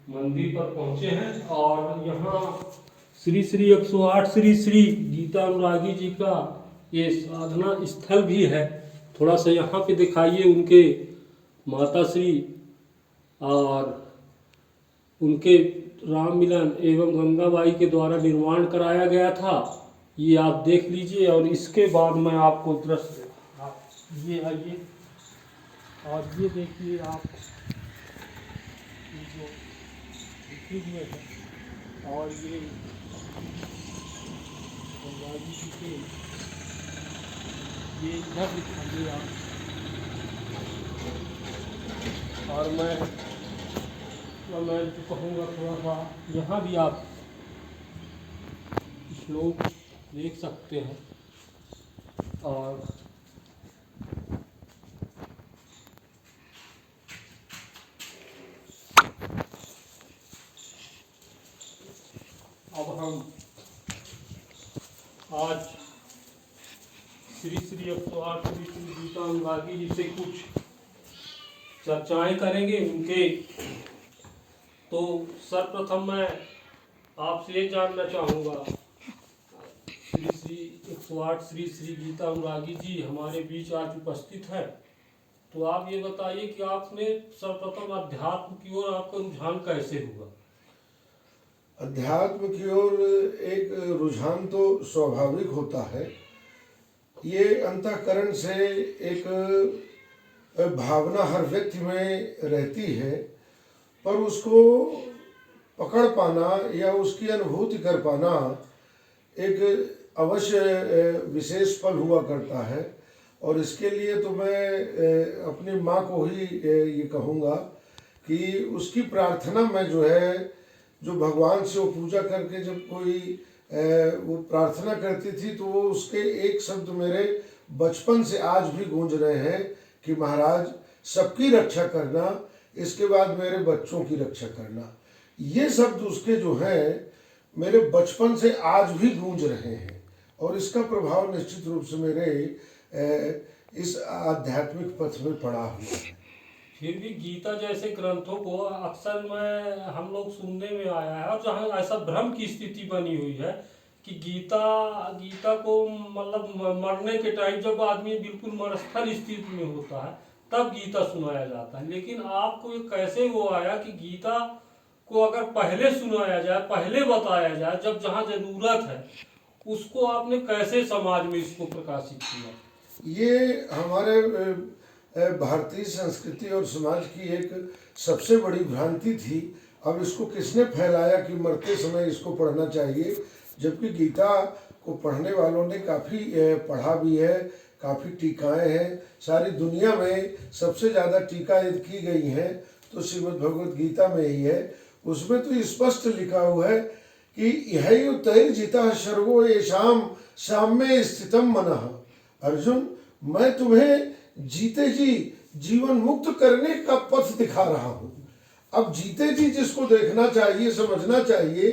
मंदिर पर पहुंचे हैं और यहाँ श्री श्री 108 श्री श्री गीता अनुरागी जी का ये साधना स्थल भी है। थोड़ा सा यहाँ पे दिखाइए। उनके माता श्री और उनके राम मिलन एवं गंगाबाई के द्वारा निर्माण कराया गया था। ये आप देख लीजिए और इसके बाद मैं आपको दृश्य, आप ये आइए और ये देखिए आप जो लिखे हुए हैं और ये गंगाजी जी के ये इधर दिखाइए आप। और मैं तो कहूँगा थोड़ा सा यहाँ भी आप श्लोक देख सकते हैं। और अब हम आज श्री श्री 108 श्री श्री गीता अनुरागी जी से कुछ चर्चाएं करेंगे उनके। तो सर्वप्रथम मैं आपसे ये जानना चाहूँगा, श्री श्री 108 श्री श्री गीता अनुरागी जी हमारे बीच आज उपस्थित है, तो आप ये बताइए कि आपने सर्वप्रथम अध्यात्म की ओर आपका रुझान कैसे हुआ? अध्यात्म की ओर एक रुझान तो स्वाभाविक होता है। ये अंतःकरण से एक भावना हर व्यक्ति में रहती है, पर उसको पकड़ पाना या उसकी अनुभूति कर पाना एक अवश्य विशेष पल हुआ करता है। और इसके लिए तो मैं अपनी माँ को ही ये कहूँगा कि उसकी प्रार्थना में जो है, जो भगवान से वो पूजा करके जब कोई वो प्रार्थना करती थी, तो वो उसके एक शब्द मेरे बचपन से आज भी गूंज रहे हैं कि महाराज सबकी रक्षा करना, इसके बाद मेरे बच्चों की रक्षा करना। ये शब्द उसके जो हैं मेरे बचपन से आज भी गूंज रहे हैं और इसका प्रभाव निश्चित रूप से मेरे इस आध्यात्मिक पथ में पड़ा हुआ है। फिर भी गीता जैसे ग्रंथों को अक्सर में हम लोग सुनने में आया है और जहाँ ऐसा भ्रम की स्थिति बनी हुई है कि गीता को मतलब मरने के टाइम जब आदमी बिल्कुल मरस्थल स्थिति में होता है तब गीता सुनाया जाता है। लेकिन आपको ये कैसे वो आया कि गीता को अगर पहले सुनाया जाए, पहले बताया जाए, जब जहाँ जरूरत है, उसको आपने कैसे समाज में इसको प्रकाशित किया? ये हमारे भारतीय संस्कृति और समाज की एक सबसे बड़ी भ्रांति थी। अब इसको किसने फैलाया कि मरते समय इसको पढ़ना चाहिए, जबकि गीता को पढ़ने वालों ने काफ़ी पढ़ा भी है, काफ़ी टीकाएँ हैं। सारी दुनिया में सबसे ज़्यादा टीका की गई हैं तो श्रीमद् भगवद गीता में ही है। उसमें तो स्पष्ट लिखा हुआ है कि यह तैर जिता सर्वो येषाम साम्ये स्थितम मनः। अर्जुन, मैं तुम्हें जीते जी जीवन मुक्त करने का पथ दिखा रहा हूँ। अब जीते जी जिसको देखना चाहिए, समझना चाहिए,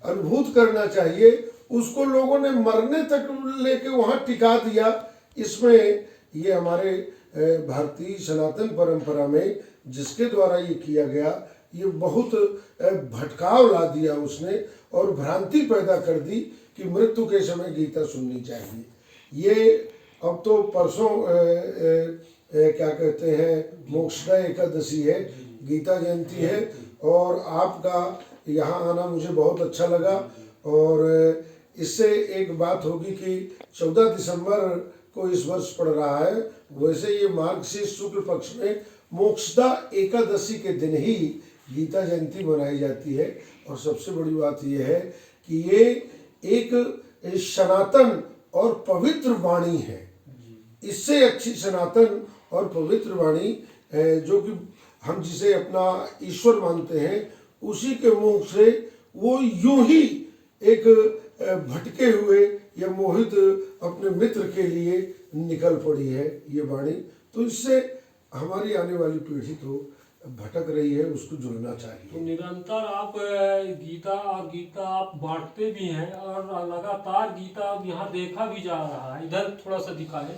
अनुभूत करना चाहिए, उसको लोगों ने मरने तक लेके वहाँ टिका दिया। इसमें ये हमारे भारतीय सनातन परंपरा में जिसके द्वारा ये किया गया, ये बहुत भटकाव ला दिया उसने और भ्रांति पैदा कर दी कि मृत्यु के समय गीता सुननी चाहिए। ये अब तो परसों क्या कहते हैं, मोक्षदा एकादशी है, गीता जयंती है और आपका यहाँ आना मुझे बहुत अच्छा लगा। और इससे एक बात होगी कि 14 दिसंबर को इस वर्ष पड़ रहा है। वैसे ये मार्गशीर्ष शुक्ल पक्ष में मोक्षदा एकादशी के दिन ही गीता जयंती मनाई जाती है। और सबसे बड़ी बात यह है कि ये एक सनातन और पवित्र वाणी है। इससे अच्छी सनातन और पवित्र वाणी जो कि हम जिसे अपना ईश्वर मानते हैं, उसी के मुख से वो यूं ही एक भटके हुए या मोहित अपने मित्र के लिए निकल पड़ी है ये वाणी। तो इससे हमारी आने वाली पीढ़ी तो भटक रही है, उसको जुड़ना चाहिए। तो निरंतर आप गीता आप बांटते भी हैं और लगातार गीता यहाँ देखा भी जा रहा है। इधर थोड़ा सा दिखाएं,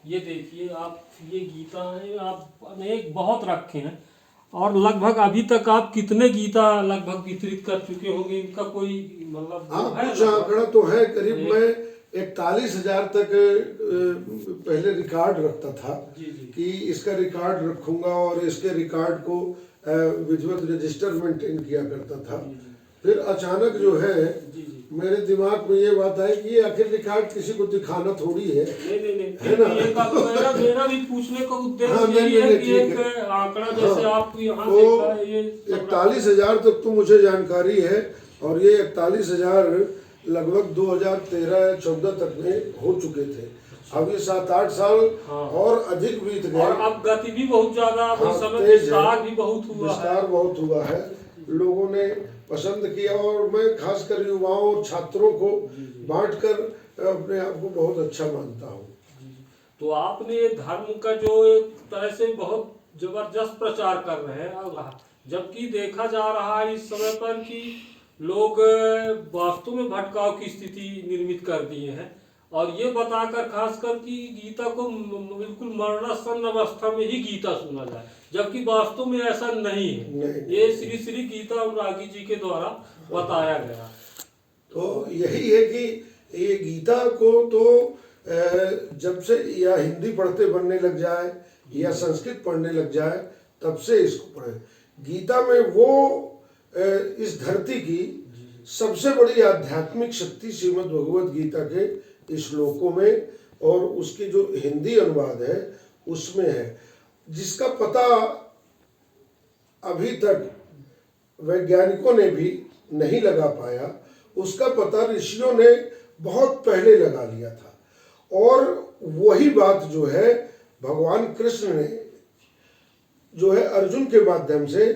ये देखिए आप, ये गीता है आप अनेक बहुत रखे हैं और लगभग अभी तक आप कितने गीता लगभग वितरित कर चुके होंगे, इनका कोई मतलब हाँ है कुछ लगभग? आंकड़ा तो है, करीब मैं 41,000 तक पहले रिकॉर्ड रखता था जी जी कि इसका रिकॉर्ड रखूंगा, और इसके रिकॉर्ड को विधिवत रजिस्टर मेंटेन किया करता था। जी जी फिर अचानक जो है जी जी। मेरे दिमाग में ये बात आई कि ये आखिर रिकॉर्ड किसी को दिखाना थोड़ी है। नहीं, है ना? ये बात मेरा भी पूछने का उद्देश्य हाँ, यही है कि ठीक एक है। आंकड़ा जैसे हाँ, आप यहाँ तो देखा है, ये 41,000 तक तो मुझे जानकारी है, और ये 41,000 लगभग 2013-14 तक में हो चुके थे। अब ये 7-8 साल हाँ। और अधिक बीत गए। और अब गति भी बहुत ज्यादा, उस हाँ, समय तेज है। विस्तार भी बहुत हुआ है। विस्तार बहुत हुआ है, लोगों ने पसंद किया, और मैं खासकर युवाओं और छात्रों को बांटकर अपने आप को बहुत अच्छा मानता हूँ। तो आपने धर्म का जो एक तरह से बहुत जबरदस्त प्रचार कर रहे हैं, जबकि देखा जा रहा है इस समय पर कि लोग वास्तव में भटकाव की स्थिति निर्मित कर दिए हैं, और ये बताकर खासकर कि गीता को बिल्कुल मरणासन अवस्था में ही गीता सुना जाए, जबकि वास्तव में ऐसा नहीं है। नहीं। ये श्री श्री गीता अनुरागी जी के द्वारा बताया गया। तो यही है कि ये गीता को तो जब से या हिंदी पढ़ते बनने लग जाए या संस्कृत पढ़ने लग जाए, तब से इसको पढ़े। गीता में वो इस धरती की सबसे बड़ी आध्यात्मिक शक्ति श्रीमद् भगवद गीता के श्लोकों में और उसकी जो हिंदी अनुवाद है उसमें है, जिसका पता अभी तक वैज्ञानिकों ने भी नहीं लगा पाया। उसका पता ऋषियों ने बहुत पहले लगा लिया था, और वही बात जो है भगवान कृष्ण ने जो है अर्जुन के माध्यम से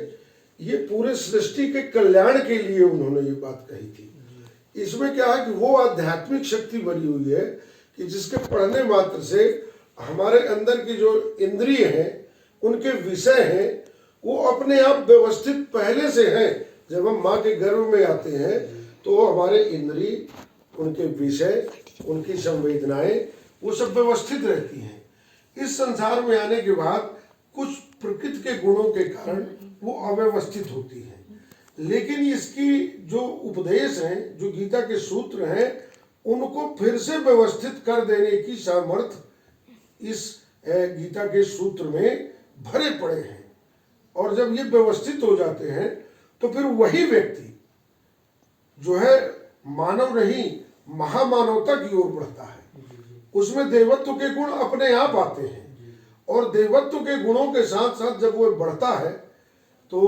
ये पूरे सृष्टि के कल्याण के लिए उन्होंने ये बात कही थी। इसमें क्या है कि वो आध्यात्मिक शक्ति बनी हुई है कि जिसके पढ़ने मात्र से हमारे अंदर की जो इंद्रिय हैं, उनके विषय हैं, वो अपने आप व्यवस्थित पहले से हैं। जब हम माँ के गर्भ में आते हैं तो हमारे इंद्रिय, उनके विषय, उनकी संवेदनाएं, वो सब व्यवस्थित रहती हैं। इस संसार में आने के बाद कुछ प्रकृति के गुणों के कारण वो अव्यवस्थित होती है, लेकिन इसकी जो उपदेश हैं, जो गीता के सूत्र हैं, उनको फिर से व्यवस्थित कर देने की सामर्थ्य इस गीता के सूत्र में भरे पड़े हैं। और जब ये व्यवस्थित हो जाते हैं तो फिर वही व्यक्ति जो है मानव नहीं, महामानवता की ओर बढ़ता है। उसमें देवत्व के गुण अपने आप आते हैं, और देवत्व के गुणों के साथ साथ जब वो बढ़ता है तो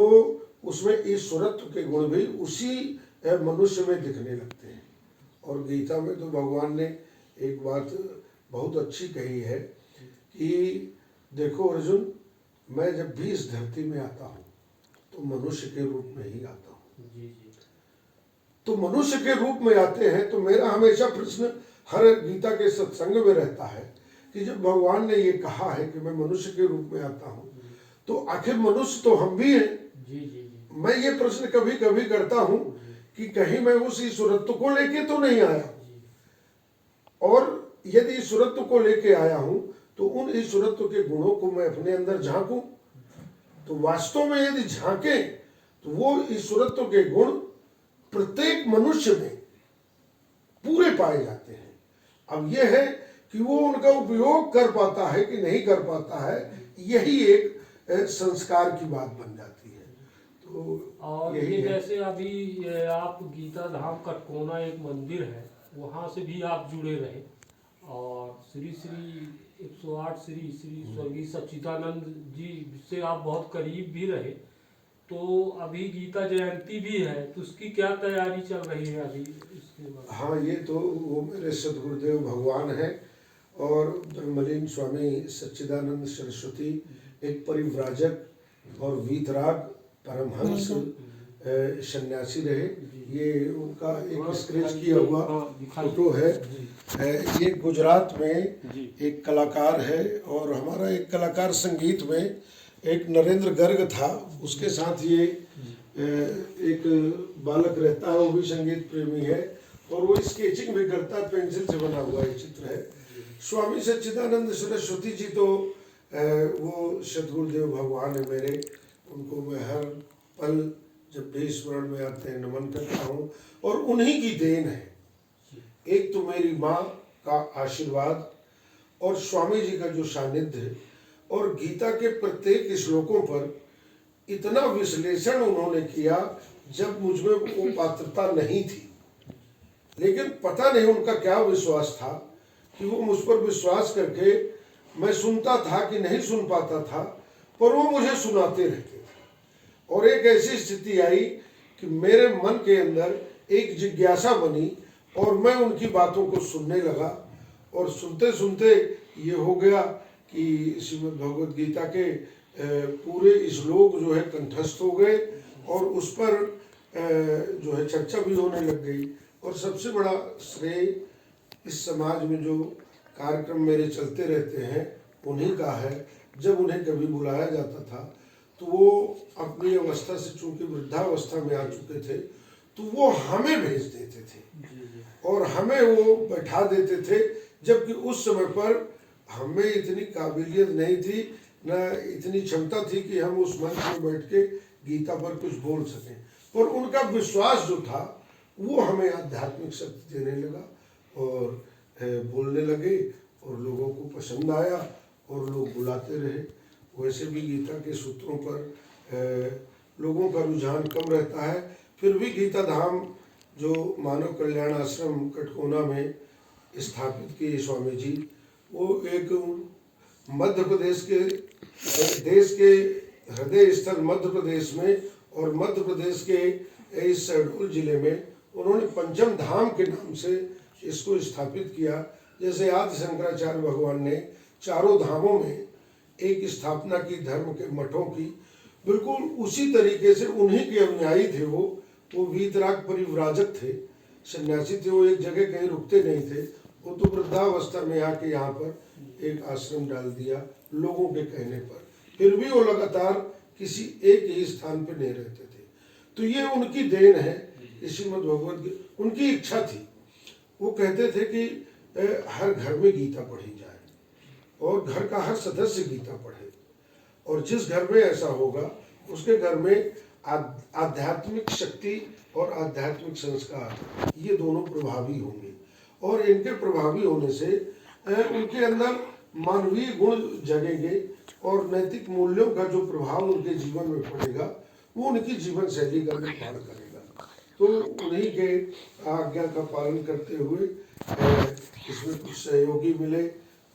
उसमें ईश्वरत्व के गुण भी उसी मनुष्य में दिखने लगते हैं। और गीता में तो भगवान ने एक बात बहुत अच्छी कही है कि देखो अर्जुन, मैं जब भी इस धरती में आता हूँ तो मनुष्य के रूप में ही आता हूँ। तो मनुष्य के रूप में आते हैं तो मेरा हमेशा प्रश्न हर गीता के सत्संग में रहता है कि जब भगवान ने ये कहा है कि मैं मनुष्य के रूप में आता हूँ, तो आखिर मनुष्य तो हम भी हैं। मैं ये प्रश्न कभी कभी करता हूँ कि कहीं मैं उस ईश्वरत्व को लेके तो नहीं आया, और यदि ईश्वरत्व को लेके आया हूँ तो उन ईश्वरत्व के गुणों को मैं अपने अंदर झांकूं, तो वास्तव में यदि झांके तो वो ईश्वरत्व के गुण प्रत्येक मनुष्य में पूरे पाए जाते हैं। अब यह है कि वो उनका उपयोग कर पाता है कि नहीं कर पाता है, यही एक संस्कार की बात बन जाती है। तो और ये जैसे अभी आप गीता धाम कटकोना एक मंदिर है, वहाँ से भी आप जुड़े रहे, और श्री श्री 108 श्री श्री स्वर्गीय सच्चिदानंद जी से आप बहुत करीब भी रहे। तो अभी गीता जयंती भी है, तो उसकी क्या तैयारी चल रही है अभी इसके बाद? हाँ, ये तो वो मेरे सदगुरुदेव भगवान हैं, और ब्रह्मलीन स्वामी सच्चिदानंद सरस्वती एक परिव्राजक और वीतराग परमहंस सन्यासी रहे। ये उनका एक स्केच किया हुआ फोटो है। ये गुजरात में एक कलाकार है, और हमारा एक कलाकार संगीत में एक नरेंद्र गर्ग था, उसके साथ ये एक बालक रहता है, वो भी संगीत प्रेमी है, और वो स्केचिंग भी करता है, पेंसिल से बना हुआ एक चित्र है। स्वामी सच्चिदानंद सरस्वती जी तो वो सदगुरुदेव भगवान है मेरे, उनको मैं हर पल जब भी स्मरण में आते हैं नमन करता हूँ। और उन्हीं की देन है, एक तो मेरी माँ का आशीर्वाद और स्वामी जी का जो सानिध्य है, और गीता के प्रत्येक श्लोकों पर इतना विश्लेषण उन्होंने किया जब मुझमें वो पात्रता नहीं थी, लेकिन पता नहीं उनका क्या विश्वास था कि वो मुझ पर विश्वास करके, मैं सुनता था कि नहीं सुन पाता था, पर वो मुझे सुनाते रहते थे। और एक ऐसी स्थिति आई कि मेरे मन के अंदर एक जिज्ञासा बनी और मैं उनकी बातों को सुनने लगा। और सुनते सुनते ये हो गया कि श्रीमद् भगवद गीता के पूरे श्लोक जो है कंठस्थ हो गए और उस पर जो है चर्चा भी होने लग गई। और सबसे बड़ा श्रेय इस समाज में जो कार्यक्रम मेरे चलते रहते हैं उन्हीं का है। जब उन्हें कभी बुलाया जाता था तो वो अपनी अवस्था से, चूंकि वृद्धावस्था में आ चुके थे, तो वो हमें भेज देते थे और हमें वो बैठा देते थे, जबकि उस समय पर हमें इतनी काबिलियत नहीं थी, न इतनी क्षमता थी कि हम उस मंच में बैठ के गीता पर कुछ बोल सकें। पर उनका विश्वास जो था वो हमें आध्यात्मिक शक्ति देने लगा और बोलने लगे और लोगों को पसंद आया और लोग बुलाते रहे। वैसे भी गीता के सूत्रों पर लोगों का रुझान कम रहता है, फिर भी गीता धाम जो मानव कल्याण आश्रम कटकोना में स्थापित किए स्वामी जी, वो एक मध्य प्रदेश के, देश के हृदय स्थल मध्य प्रदेश में और मध्य प्रदेश के इस शहडोल जिले में उन्होंने पंचम धाम के नाम से इसको स्थापित किया। जैसे आदि शंकराचार्य भगवान ने चारों धामों में एक स्थापना की धर्म के मठों की, बिल्कुल उसी तरीके से उन्हीं के अनुयायी थे। वो वीतराग परिव्राजक थे, सन्यासी थे, वो एक जगह कहीं रुकते नहीं थे। वो तो वृद्धावस्था में आके यहाँ पर एक आश्रम डाल दिया लोगों के कहने पर, फिर भी वो लगातार किसी एक ही स्थान पर नहीं रहते थे। तो ये उनकी देन है। श्रीमद् भगवद गीता उनकी इच्छा थी। वो कहते थे कि हर घर में गीता पढ़ी जाए और घर का हर सदस्य गीता पढ़े, और जिस घर में ऐसा होगा उसके घर में आध्यात्मिक शक्ति और आध्यात्मिक संस्कार ये दोनों प्रभावी होंगे। और इनके प्रभावी होने से उनके अंदर मानवीय गुण जगेंगे और नैतिक मूल्यों का जो प्रभाव उनके जीवन में पड़ेगा वो उनकी जीवन शैली का निर्माण करेगा। तो उन्हीं के आज्ञा का पालन करते हुए इसमें कुछ सहयोगी मिले,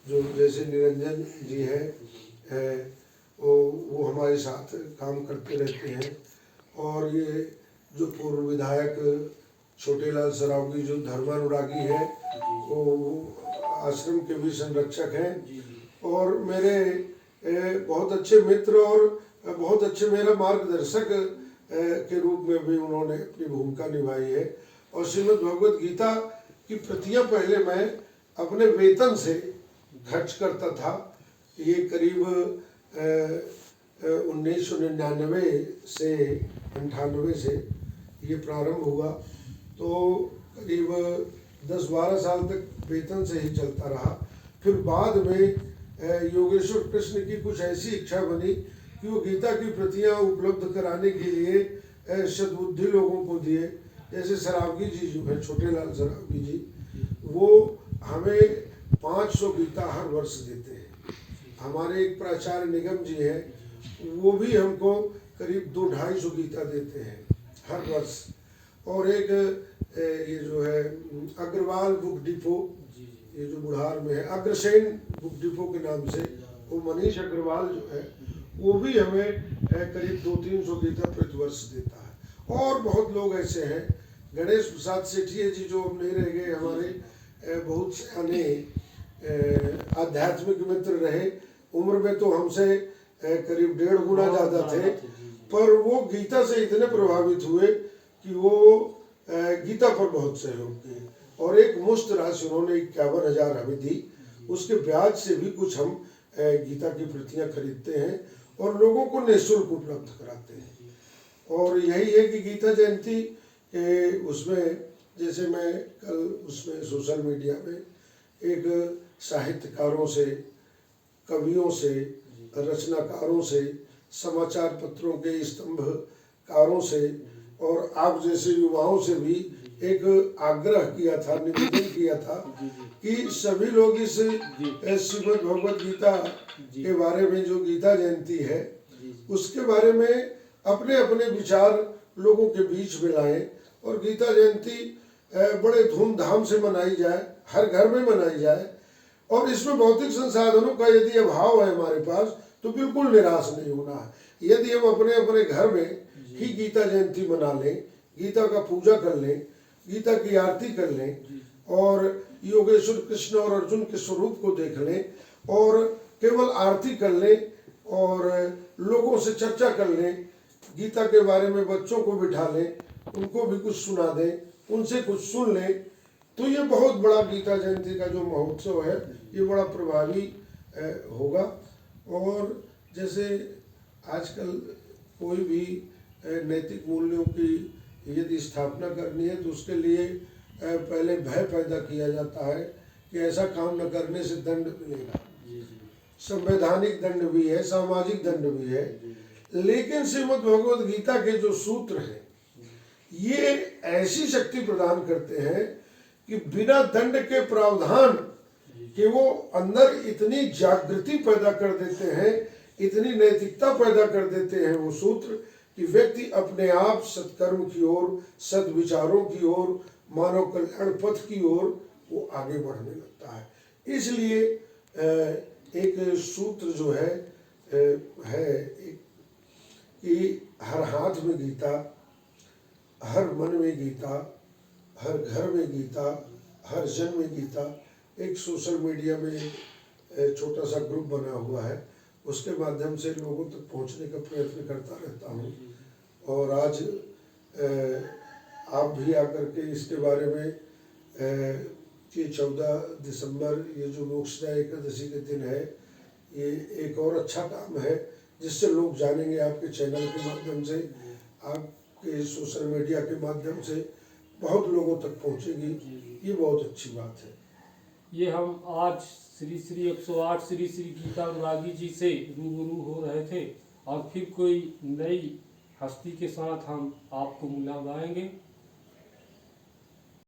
जो जैसे निरंजन जी है, वो हमारे साथ काम करते रहते हैं। और ये जो पूर्व विधायक छोटेलाल सरावगी जो धर्मानुरागी है, वो आश्रम के भी संरक्षक हैं और मेरे बहुत अच्छे मित्र और बहुत अच्छे मेरा मार्गदर्शक के रूप में भी उन्होंने अपनी भूमिका निभाई है। और श्रीमद् भगवद गीता की प्रतियां पहले मैं अपने वेतन से खर्च करता था। ये करीब 1999 से 98 से ये प्रारंभ हुआ, तो करीब 10-12 साल तक वेतन से ही चलता रहा। फिर बाद में योगेश्वर कृष्ण की कुछ ऐसी इच्छा बनी कि वो गीता की प्रतियां उपलब्ध कराने के लिए सद्बुद्धि लोगों को दिए। जैसे सरावगी जी जो है, छोटेलाल सरावगी जी, वो हमें 500 गीता हर वर्ष देते हैं। हमारे एक प्राचार्य निगम जी हैं, वो भी हमको करीब 200-250 गीता देते हैं हर वर्ष। और एक ये जो है अग्रवाल बुक डिपो, ये जो बुढ़ार में है, अग्रसेन बुक डिपो के नाम से, वो मनीष अग्रवाल जो है वो भी हमें करीब 200-300 गीता प्रति वर्ष देता है। और बहुत लोग ऐसे हैं, गणेश प्रसाद सेठिया जी जो अब नहीं रह गए, हमारे बहुत सियाने आध्यात्मिक मित्र रहे, उम्र में तो हमसे करीब 1.5 गुना ज़्यादा थे, पर वो गीता से इतने प्रभावित हुए कि वो गीता पर बहुत सहयोग किए और एक मुश्त राशि उन्होंने 51,000 हमें दी। उसके ब्याज से भी कुछ हम गीता की प्रतियां खरीदते हैं और लोगों को निःशुल्क उपलब्ध कराते हैं। और यही है कि गीता जयंती उसमें, जैसे मैं कल उसमें सोशल मीडिया में एक साहित्यकारों से, कवियों से, रचनाकारों से समाचार पत्रों के स्तंभकारों से और आप जैसे युवाओं से भी एक आग्रह किया था, निवेदन किया था कि सभी लोग इस श्रीमद् भगवद गीता के बारे में, जो गीता जयंती है उसके बारे में अपने अपने विचार लोगों के बीच में लाएं और गीता जयंती बड़े धूमधाम से मनाई जाए, हर घर में मनाई जाए। और इसमें भौतिक संसाधनों का यदि अभाव है हमारे पास तो बिल्कुल निराश नहीं होना है। यदि हम अपने अपने घर में ही गीता जयंती मना लें, गीता का पूजा कर लें, गीता की आरती कर लें और योगेश्वर कृष्ण और अर्जुन के स्वरूप को देख लें और केवल आरती कर लें और लोगों से चर्चा कर लें, गीता के बारे में बच्चों को बिठा लें, उनको भी कुछ सुना दें, उनसे कुछ सुन लें, तो ये बहुत बड़ा गीता जयंती का जो महोत्सव है ये बड़ा प्रभावी होगा। और जैसे आजकल कोई भी नैतिक मूल्यों की यदि स्थापना करनी है तो उसके लिए पहले भय पैदा किया जाता है कि ऐसा काम न करने से दंड मिलेगा। संवैधानिक दंड भी है, सामाजिक दंड भी है, लेकिन श्रीमद् भगवद गीता के जो सूत्र हैं ये ऐसी शक्ति प्रदान करते हैं कि बिना दंड के प्रावधान कि वो अंदर इतनी जागृति पैदा कर देते हैं, इतनी नैतिकता पैदा कर देते हैं वो सूत्र कि व्यक्ति अपने आप सत्कर्म की ओर, सद्विचारों की ओर, मानव कल्याण पथ की ओर वो आगे बढ़ने लगता है। इसलिए एक सूत्र जो है कि हर हाथ में गीता, हर मन में गीता, हर घर में गीता, हर जन में गीता। एक सोशल मीडिया में छोटा सा ग्रुप बना हुआ है, उसके माध्यम से लोगों तक पहुंचने का प्रयत्न करता रहता हूं। और आज आप भी आकर के इसके बारे में कि 14 दिसंबर ये जो मोक्षदा एकादशी के दिन है, ये एक और अच्छा काम है जिससे लोग जानेंगे। आपके चैनल के माध्यम से, आपके सोशल मीडिया के माध्यम से बहुत लोगों तक पहुंचेगी, ये बहुत अच्छी बात है। ये हम आज श्री श्री 108 श्री श्री गीता अनुरागी जी से रूबरू हो रहे थे और फिर कोई नई हस्ती के साथ हम आपको मिलवाएंगे।